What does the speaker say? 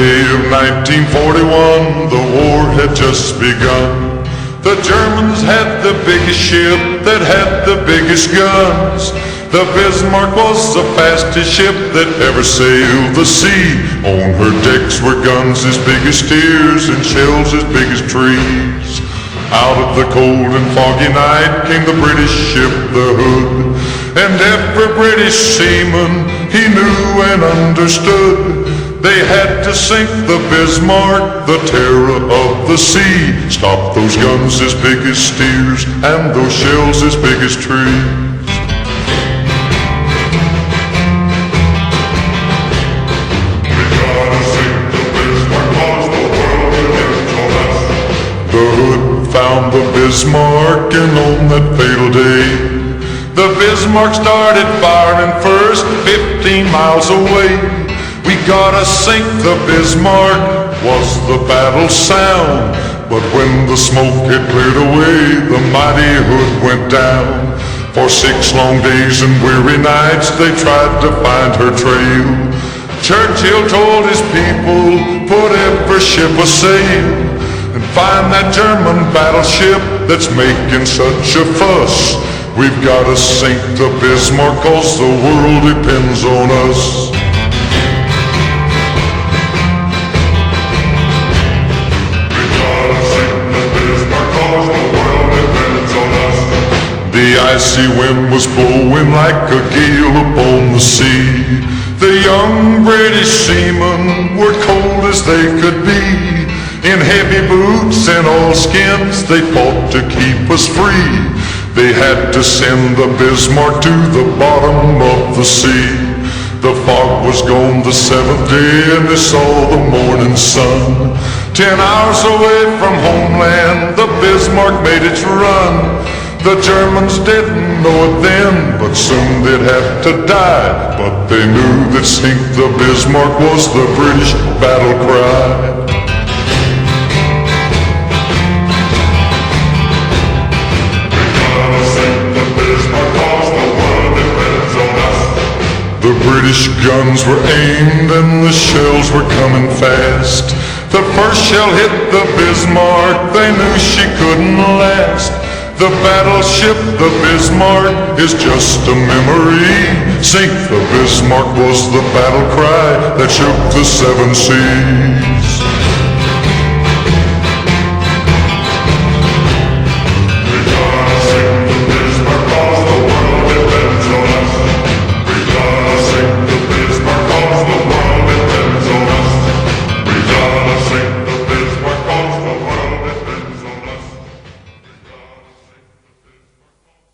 May of 1941, the war had just begun. The Germans had the biggest ship that had the biggest guns. The Bismarck was the fastest ship that ever sailed the sea. On her decks were guns as big as steers and shells as big as trees. Out of the cold and foggy night came the British ship, the Hood. And every British seaman, he knew and understood. They had to sink the Bismarck, the terror of the sea. Stop those guns as big as steers and those shells as big as trees. The Hood found the Bismarck, and on that fatal day, the Bismarck started firing first 15 miles away. We gotta sink the Bismarck was the battle sound. But when the smoke had cleared away, the mighty Hood went down. For 6 long days and weary nights they tried to find her trail. Churchill told his people, put every ship a sail and find that German battleship that's making such a fuss. We've gotta sink the Bismarck 'cause the world depends on us. The icy wind was blowing like a gale upon the sea. The young British seamen were cold as they could be. In heavy boots and oilskins they fought to keep us free. They had to send the Bismarck to the bottom of the sea. The fog was gone the 7th day and they saw the morning sun. 10 hours away from homeland, the Bismarck made its run. The Germans didn't know it then, but soon they'd have to die. But they knew that sink the Bismarck was the British battle cry. The British guns were aimed and the shells were coming fast. The first shell hit the Bismarck, they knew she couldn't last. The battleship, the Bismarck, is just a memory. Sink the Bismarck was the battle cry that shook the 7 seas.